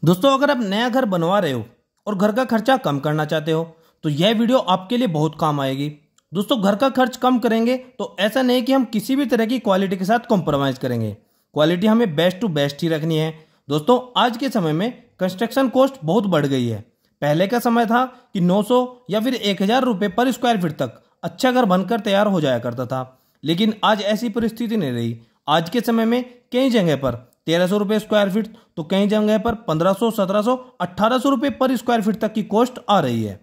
दोस्तों अगर आप नया घर बनवा रहे हो और घर का खर्चा कम करना चाहते हो तो यह वीडियो आपके लिए बहुत काम आएगी। दोस्तों घर का खर्च कम करेंगे तो ऐसा नहीं कि हम किसी भी तरह की क्वालिटी के साथ कॉम्प्रोमाइज़ करेंगे। क्वालिटी हमें बेस्ट टू बेस्ट ही रखनी है। दोस्तों आज के समय में कंस्ट्रक्शन कॉस्ट बहुत बढ़ गई है। पहले का समय था कि 900 या फिर 1000 रुपये पर स्क्वायर फीट तक अच्छा घर बनकर तैयार हो जाया करता था, लेकिन आज ऐसी परिस्थिति नहीं रही। आज के समय में कई जगह पर 1300 रुपये स्क्वायर फीट तो कई जगह पर 1500, 1700, 1800 रुपये पर स्क्वायर फीट तक की कॉस्ट आ रही है।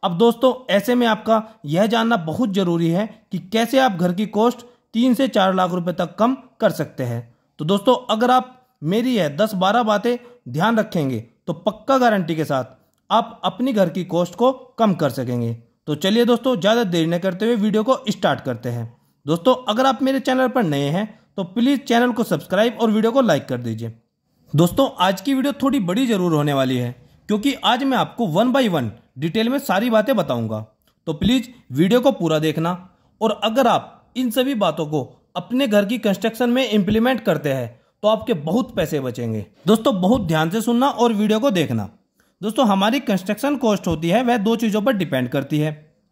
अब दोस्तों ऐसे में आपका यह जानना बहुत जरूरी है कि कैसे आप घर की कॉस्ट 3 से 4 लाख रुपए तक कम कर सकते हैं। तो दोस्तों अगर आप मेरी यह 10-12 बातें ध्यान रखेंगे तो पक्का गारंटी के साथ आप अपनी घर की कॉस्ट को कम कर सकेंगे। तो चलिए दोस्तों ज़्यादा देर न करते हुए वीडियो को स्टार्ट करते हैं। दोस्तों अगर आप मेरे चैनल पर नए हैं तो प्लीज़ चैनल को सब्सक्राइब और वीडियो को लाइक कर दीजिए। दोस्तों आज की वीडियो थोड़ी बड़ी जरूर होने वाली है क्योंकि आज मैं आपको 1 बाय 1 डिटेल में सारी बातें बताऊंगा। तो प्लीज़ वीडियो को पूरा देखना और अगर आप इन सभी बातों को अपने घर की कंस्ट्रक्शन में इम्प्लीमेंट करते हैं तो आपके बहुत पैसे बचेंगे। दोस्तों बहुत ध्यान से सुनना और वीडियो को देखना। दोस्तों हमारी कंस्ट्रक्शन कॉस्ट होती है वह 2 चीज़ों पर डिपेंड करती है।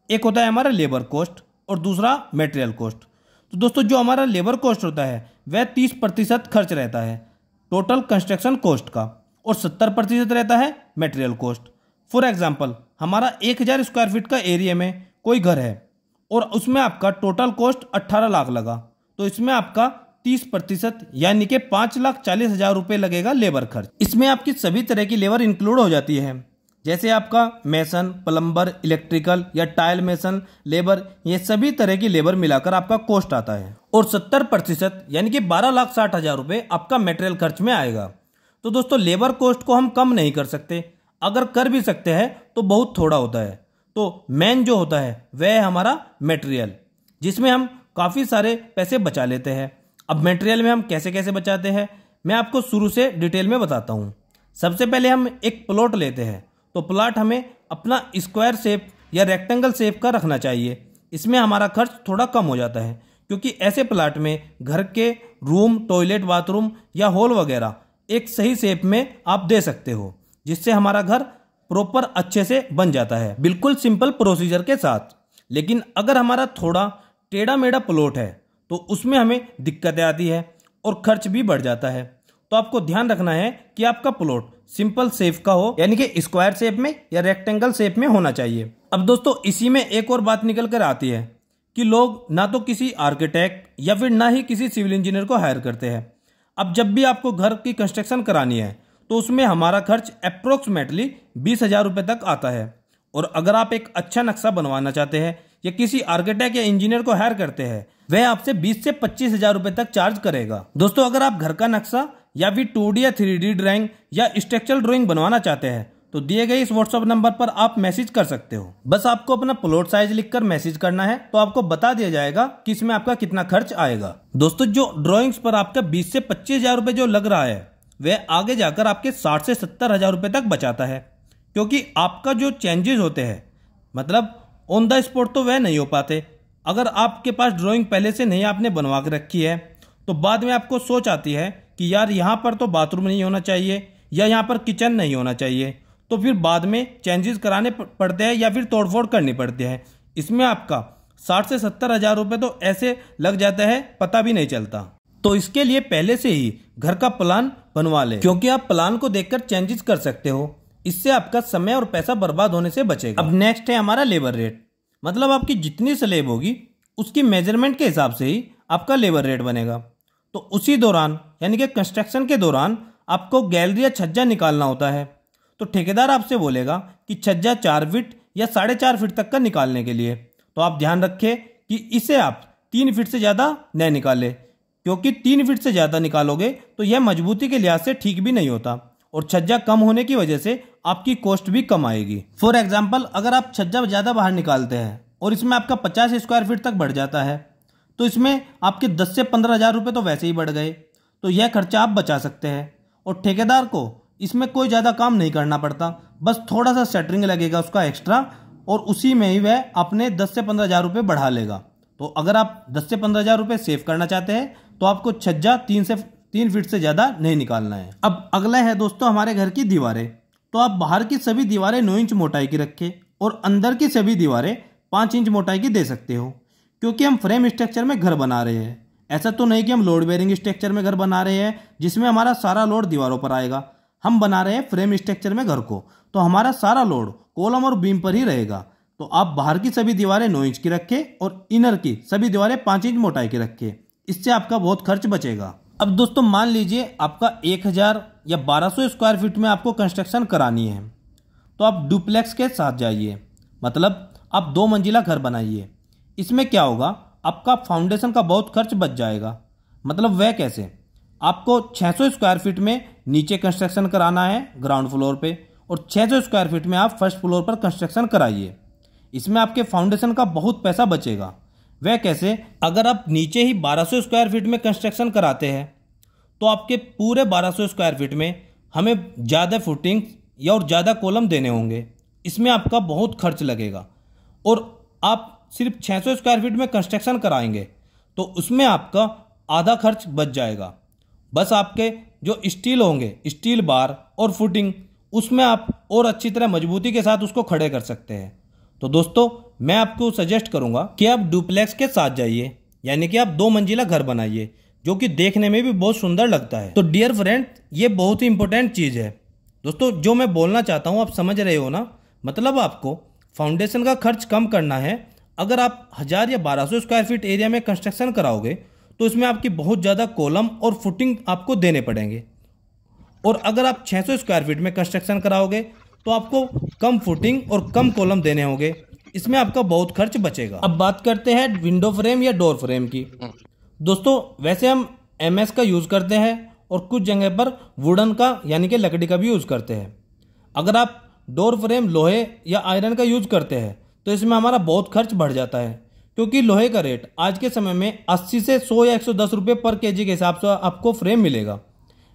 एक होता है हमारा लेबर कॉस्ट और दूसरा मटेरियल कॉस्ट। तो दोस्तों जो हमारा लेबर कॉस्ट होता है वह 30% खर्च रहता है टोटल कंस्ट्रक्शन कॉस्ट का और 70% रहता है मटेरियल कॉस्ट। फॉर एग्जांपल हमारा 1000 स्क्वायर फीट का एरिया में कोई घर है और उसमें आपका टोटल कॉस्ट 18 लाख लगा तो इसमें आपका 30% यानी कि 5,40,000 रुपये लगेगा लेबर खर्च। इसमें आपकी सभी तरह की लेबर इंक्लूड हो जाती है, जैसे आपका मेसन, प्लम्बर, इलेक्ट्रिकल या टाइल मेसन लेबर, ये सभी तरह की लेबर मिलाकर आपका कॉस्ट आता है और 70% यानी कि 12,60,000 रुपये आपका मटेरियल खर्च में आएगा। तो दोस्तों लेबर कॉस्ट को हम कम नहीं कर सकते, अगर कर भी सकते हैं तो बहुत थोड़ा होता है। तो मेन जो होता है वह है हमारा मटेरियल, जिसमें हम काफ़ी सारे पैसे बचा लेते हैं। अब मटेरियल में हम कैसे कैसे बचाते हैं मैं आपको शुरू से डिटेल में बताता हूँ। सबसे पहले हम एक प्लॉट लेते हैं तो प्लॉट हमें अपना स्क्वायर शेप या रेक्टेंगल शेप का रखना चाहिए। इसमें हमारा खर्च थोड़ा कम हो जाता है क्योंकि ऐसे प्लॉट में घर के रूम, टॉयलेट, बाथरूम या हॉल वगैरह एक सही शेप में आप दे सकते हो, जिससे हमारा घर प्रॉपर अच्छे से बन जाता है, बिल्कुल सिंपल प्रोसीजर के साथ। लेकिन अगर हमारा थोड़ा टेढ़ा मेढ़ा प्लॉट है तो उसमें हमें दिक्कतें आती है और खर्च भी बढ़ जाता है। तो आपको ध्यान रखना है कि आपका प्लॉट सिंपल शेप का हो, यानी कि स्क्वायर शेप में या रेक्टेंगल शेप में होना चाहिए। अब दोस्तों इसी में एक और बात निकल कर आती है कि लोग ना तो किसी आर्किटेक्ट या फिर ना ही किसी सिविल इंजीनियर को हायर करते हैं। अब जब भी आपको घर की कंस्ट्रक्शन करानी है तो उसमें हमारा खर्च अप्रोक्सीमेटली 20,000 रुपये तक आता है। और अगर आप एक अच्छा नक्शा बनवाना चाहते हैं या किसी आर्किटेक्ट या इंजीनियर को हायर करते हैं, वह आपसे 20 से 25,000 रुपये तक चार्ज करेगा। दोस्तों अगर आप घर का नक्शा या फिर 2D या 3D ड्राइंग या स्ट्रक्चरल ड्राइंग बनवाना चाहते हैं तो दिए गए इस व्हाट्सएप नंबर पर आप मैसेज कर सकते हो। बस आपको अपना प्लॉट साइज लिखकर मैसेज करना है तो आपको बता दिया जाएगा कि इसमें आपका कितना खर्च आएगा। दोस्तों जो ड्राइंग्स पर आपका 20 से 25,000 रुपये जो लग रहा है वह आगे जाकर आपके 60 से 70,000 रुपये तक बचाता है, क्योंकि आपका जो चेंजेस होते हैं मतलब ऑन द स्पॉट तो वह नहीं हो पाते। अगर आपके पास ड्राइंग पहले से नहीं आपने बनवा के रखी है तो बाद में आपको सोच आती है कि यार यहाँ पर तो बाथरूम नहीं होना चाहिए या यहाँ पर किचन नहीं होना चाहिए, तो फिर बाद में चेंजेस कराने पड़ते हैं या फिर तोड़फोड़ करनी पड़ती है। इसमें आपका 60 से 70,000 रुपये तो ऐसे लग जाता है पता भी नहीं चलता। तो इसके लिए पहले से ही घर का प्लान बनवा लें, क्योंकि आप प्लान को देखकर चेंजेस कर सकते हो। इससे आपका समय और पैसा बर्बाद होने से बचेगा। अब नेक्स्ट है हमारा लेबर रेट, मतलब आपकी जितनी स्लैब होगी उसकी मेजरमेंट के हिसाब से ही आपका लेबर रेट बनेगा। तो उसी दौरान यानी कि कंस्ट्रक्शन के दौरान आपको गैलरी या छज्जा निकालना होता है तो ठेकेदार आपसे बोलेगा कि छज्जा 4 फीट या 4.5 फीट तक का निकालने के लिए। तो आप ध्यान रखें कि इसे आप 3 फीट से ज़्यादा न निकालें, क्योंकि 3 फीट से ज़्यादा निकालोगे तो यह मजबूती के लिहाज से ठीक भी नहीं होता और छज्जा कम होने की वजह से आपकी कॉस्ट भी कम आएगी। फॉर एग्जाम्पल अगर आप छज्जा ज़्यादा बाहर निकालते हैं और इसमें आपका 50 स्क्वायर फीट तक बढ़ जाता है तो इसमें आपके 10 से 15,000 रुपये तो वैसे ही बढ़ गए। तो यह खर्चा आप बचा सकते हैं और ठेकेदार को इसमें कोई ज़्यादा काम नहीं करना पड़ता, बस थोड़ा सा सेटरिंग लगेगा उसका एक्स्ट्रा और उसी में ही वह अपने 10 से 15,000 रुपये बढ़ा लेगा। तो अगर आप 10 से 15,000 रुपये सेव करना चाहते हैं तो आपको छज्जा 3 से 3 फीट से ज़्यादा नहीं निकालना है। अब अगला है दोस्तों हमारे घर की दीवारें। तो आप बाहर की सभी दीवारें 9 इंच मोटाई की रखें और अंदर की सभी दीवारें 5 इंच मोटाई की दे सकते हो, क्योंकि हम फ्रेम स्ट्रक्चर में घर बना रहे हैं। ऐसा तो नहीं कि हम लोड बेरिंग स्ट्रक्चर में घर बना रहे हैं जिसमें हमारा सारा लोड दीवारों पर आएगा। हम बना रहे हैं फ्रेम स्ट्रक्चर में घर को, तो हमारा सारा लोड कॉलम और बीम पर ही रहेगा। तो आप बाहर की सभी दीवारें 9 इंच की रखें और इनर की सभी दीवारें 5 इंच मोटाई की रखें। इससे आपका बहुत खर्च बचेगा। अब दोस्तों मान लीजिए आपका 1000 या 1200 स्क्वायर फीट में आपको कंस्ट्रक्शन करानी है, तो आप डुप्लेक्स के साथ जाइए, मतलब आप 2 मंजिला घर बनाइए। इसमें क्या होगा, आपका फाउंडेशन का बहुत खर्च बच जाएगा। मतलब वह कैसे, आपको 600 स्क्वायर फीट में नीचे कंस्ट्रक्शन कराना है ग्राउंड फ्लोर पे, और 600 स्क्वायर फीट में आप फर्स्ट फ्लोर पर कंस्ट्रक्शन कराइए। इसमें आपके फाउंडेशन का बहुत पैसा बचेगा। वह कैसे, अगर आप नीचे ही 1200 स्क्वायर फीट में कंस्ट्रक्शन कराते हैं तो आपके पूरे 1200 स्क्वायर फीट में हमें ज़्यादा फुटिंग या और ज़्यादा कॉलम देने होंगे। इसमें आपका बहुत खर्च लगेगा। और आप सिर्फ 600 स्क्वायर फीट में कंस्ट्रक्शन कराएंगे तो उसमें आपका आधा खर्च बच जाएगा। बस आपके जो स्टील होंगे, स्टील बार और फुटिंग, उसमें आप और अच्छी तरह मजबूती के साथ उसको खड़े कर सकते हैं। तो दोस्तों मैं आपको सजेस्ट करूंगा कि आप डुप्लेक्स के साथ जाइए, यानी कि आप 2 मंजिला घर बनाइए, जो कि देखने में भी बहुत सुंदर लगता है। तो डियर फ्रेंड, ये बहुत ही इंपॉर्टेंट चीज़ है। दोस्तों जो मैं बोलना चाहता हूँ आप समझ रहे हो ना, मतलब आपको फाउंडेशन का खर्च कम करना है। अगर आप 1000 या 1200 स्क्वायर फीट एरिया में कंस्ट्रक्शन कराओगे तो इसमें आपकी बहुत ज़्यादा कॉलम और फुटिंग आपको देने पड़ेंगे, और अगर आप 600 स्क्वायर फीट में कंस्ट्रक्शन कराओगे तो आपको कम फुटिंग और कम कॉलम देने होंगे। इसमें आपका बहुत खर्च बचेगा। अब बात करते हैं विंडो फ्रेम या डोर फ्रेम की। दोस्तों वैसे हम MS का यूज़ करते हैं और कुछ जगह पर वुडन का यानी कि लकड़ी का भी यूज़ करते हैं। अगर आप डोर फ्रेम लोहे या आयरन का यूज़ करते हैं तो इसमें हमारा बहुत खर्च बढ़ जाता है, क्योंकि लोहे का रेट आज के समय में 80 से 100 या 110 रुपये पर केजी के हिसाब से आपको फ्रेम मिलेगा।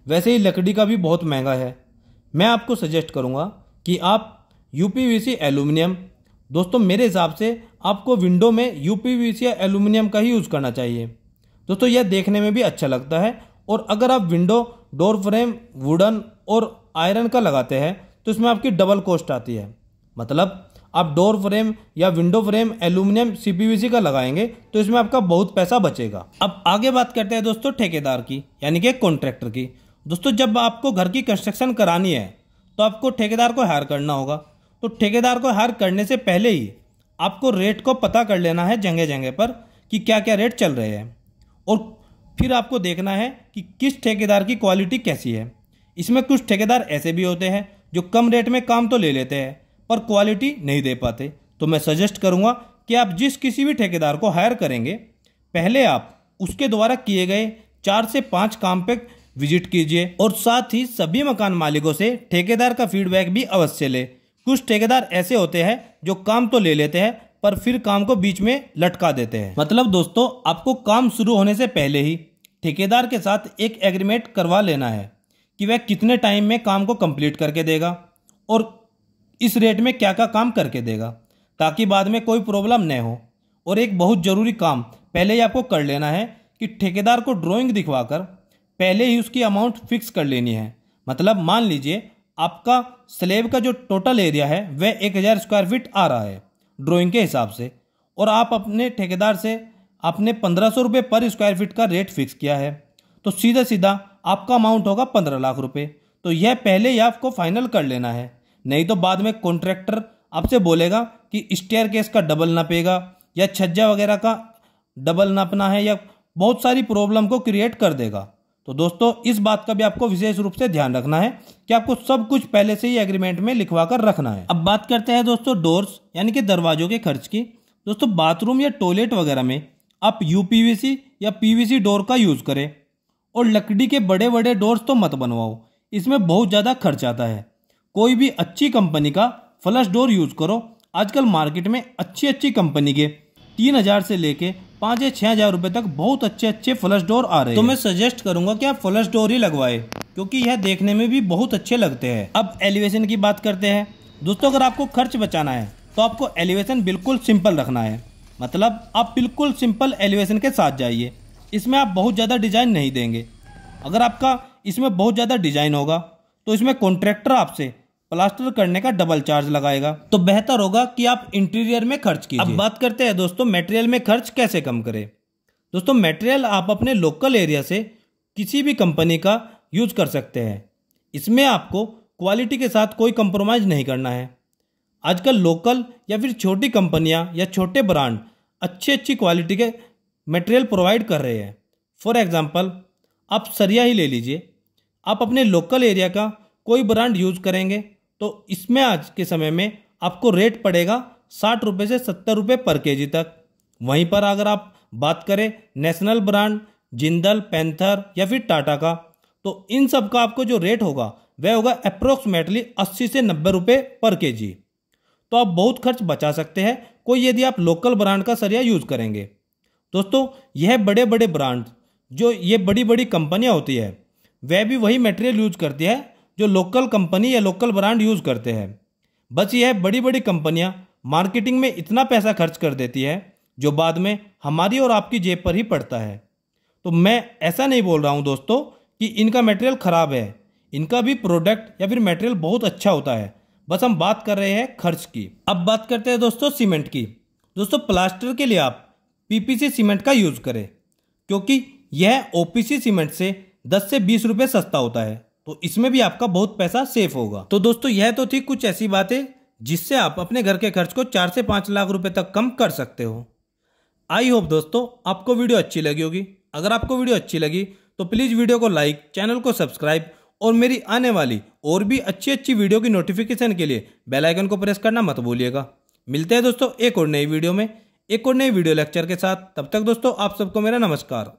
वैसे ही लकड़ी का भी बहुत महंगा है। मैं आपको सजेस्ट करूंगा कि आप UPVC एल्यूमिनियम, दोस्तों मेरे हिसाब से आपको विंडो में UPVC या एल्यूमिनियम का ही यूज़ करना चाहिए। दोस्तों यह देखने में भी अच्छा लगता है। और अगर आप विंडो डोर फ्रेम वुडन और आयरन का लगाते हैं तो इसमें आपकी डबल कॉस्ट आती है। मतलब आप डोर फ्रेम या विंडो फ्रेम एल्यूमिनियम CPVC का लगाएंगे तो इसमें आपका बहुत पैसा बचेगा। अब आगे बात करते हैं दोस्तों ठेकेदार की, यानी कि कॉन्ट्रैक्टर की। दोस्तों जब आपको घर की कंस्ट्रक्शन करानी है तो आपको ठेकेदार को हायर करना होगा। तो ठेकेदार को हायर करने से पहले ही आपको रेट को पता कर लेना है जगह जगह पर कि क्या क्या रेट चल रहे हैं, और फिर आपको देखना है कि किस ठेकेदार की क्वालिटी कैसी है। इसमें कुछ ठेकेदार ऐसे भी होते हैं जो कम रेट में काम तो ले लेते हैं पर क्वालिटी नहीं दे पाते। तो मैं सजेस्ट करूंगा कि आप जिस किसी भी ठेकेदार को हायर करेंगे, पहले आप उसके द्वारा किए गए 4 से 5 काम पे विजिट कीजिए, और साथ ही सभी मकान मालिकों से ठेकेदार का फीडबैक भी अवश्य ले। कुछ ठेकेदार ऐसे होते हैं जो काम तो ले लेते हैं पर फिर काम को बीच में लटका देते हैं। मतलब दोस्तों आपको काम शुरू होने से पहले ही ठेकेदार के साथ एक एग्रीमेंट करवा लेना है कि वह कितने टाइम में काम को कंप्लीट करके देगा और इस रेट में क्या क्या काम करके देगा, ताकि बाद में कोई प्रॉब्लम न हो। और एक बहुत ज़रूरी काम पहले ही आपको कर लेना है कि ठेकेदार को ड्राइंग दिखवाकर पहले ही उसकी अमाउंट फिक्स कर लेनी है। मतलब मान लीजिए आपका स्लैब का जो टोटल एरिया है वह 1000 स्क्वायर फीट आ रहा है ड्राइंग के हिसाब से, और आप अपने ठेकेदार से आपने 1500 रुपये पर स्क्वायर फीट का रेट फिक्स किया है, तो सीधा सीधा आपका अमाउंट होगा 15 लाख रुपये। तो यह पहले ही आपको फाइनल कर लेना है, नहीं तो बाद में कॉन्ट्रैक्टर आपसे बोलेगा कि स्टेयर केस का डबल नापेगा या छज्जा वगैरह का डबल नापना है, या बहुत सारी प्रॉब्लम को क्रिएट कर देगा। तो दोस्तों इस बात का भी आपको विशेष रूप से ध्यान रखना है कि आपको सब कुछ पहले से ही एग्रीमेंट में लिखवा कर रखना है। अब बात करते हैं दोस्तों डोर्स यानी कि दरवाजों के खर्च की। दोस्तों बाथरूम या टॉयलेट वगैरह में आप UPVC या PVC डोर का यूज़ करें, और लकड़ी के बड़े बड़े डोर्स तो मत बनवाओ, इसमें बहुत ज़्यादा खर्च आता है। कोई भी अच्छी कंपनी का फ्लश डोर यूज़ करो। आजकल मार्केट में अच्छी अच्छी कंपनी के 3000 से लेके 5 या 6000 रुपये तक बहुत अच्छे अच्छे फ्लश डोर आ रहे हैं। तो मैं सजेस्ट करूंगा कि आप फ्लश डोर ही लगवाए, क्योंकि यह देखने में भी बहुत अच्छे लगते हैं। अब एलिवेशन की बात करते हैं। दोस्तों अगर आपको खर्च बचाना है तो आपको एलिवेशन बिल्कुल सिंपल रखना है। मतलब आप बिल्कुल सिंपल एलिवेशन के साथ जाइए। इसमें आप बहुत ज़्यादा डिजाइन नहीं देंगे। अगर आपका इसमें बहुत ज़्यादा डिजाइन होगा तो इसमें कॉन्ट्रैक्टर आपसे प्लास्टर करने का डबल चार्ज लगाएगा। तो बेहतर होगा कि आप इंटीरियर में खर्च कीजिए। अब बात करते हैं दोस्तों मटेरियल में खर्च कैसे कम करें। दोस्तों मटेरियल आप अपने लोकल एरिया से किसी भी कंपनी का यूज कर सकते हैं। इसमें आपको क्वालिटी के साथ कोई कंप्रोमाइज़ नहीं करना है। आजकल लोकल या फिर छोटी कंपनियां या छोटे ब्रांड अच्छी क्वालिटी के मटेरियल प्रोवाइड कर रहे हैं। फॉर एग्जांपल आप सरिया ही ले लीजिए। आप अपने लोकल एरिया का कोई ब्रांड यूज करेंगे तो इसमें आज के समय में आपको रेट पड़ेगा 60 रुपये से 70 रुपये पर केजी तक। वहीं पर अगर आप बात करें नेशनल ब्रांड जिंदल, पैंथर या फिर टाटा का, तो इन सब का आपको जो रेट होगा वह होगा अप्रोक्सीमेटली 80 से 90 रुपये पर केजी। तो आप बहुत खर्च बचा सकते हैं कोई यदि आप लोकल ब्रांड का सरिया यूज करेंगे। दोस्तों यह बड़े बड़े ब्रांड जो ये बड़ी बड़ी कंपनियां होती है वह भी वही मटेरियल यूज करती है जो लोकल कंपनी या लोकल ब्रांड यूज करते हैं। बस यह बड़ी बड़ी कंपनियां मार्केटिंग में इतना पैसा खर्च कर देती है जो बाद में हमारी और आपकी जेब पर ही पड़ता है। तो मैं ऐसा नहीं बोल रहा हूं दोस्तों कि इनका मटेरियल खराब है, इनका भी प्रोडक्ट या फिर मटेरियल बहुत अच्छा होता है। बस हम बात कर रहे हैं खर्च की। अब बात करते हैं दोस्तों सीमेंट की। दोस्तों प्लास्टर के लिए आप पीपीसी सीमेंट का यूज करें क्योंकि यह ओपीसी सीमेंट से 10 से 20 रुपये सस्ता होता है। तो इसमें भी आपका बहुत पैसा सेफ होगा। तो दोस्तों यह तो थी कुछ ऐसी बातें जिससे आप अपने घर के खर्च को 4 से 5 लाख रुपए तक कम कर सकते हो। आई होप दोस्तों आपको वीडियो अच्छी लगी होगी। अगर आपको वीडियो अच्छी लगी तो प्लीज़ वीडियो को लाइक, चैनल को सब्सक्राइब और मेरी आने वाली और भी अच्छी वीडियो की नोटिफिकेशन के लिए बेल आइकन को प्रेस करना मत भूलिएगा। मिलते हैं दोस्तों एक और नई वीडियो में, एक और नई वीडियो लेक्चर के साथ। तब तक दोस्तों आप सबको मेरा नमस्कार।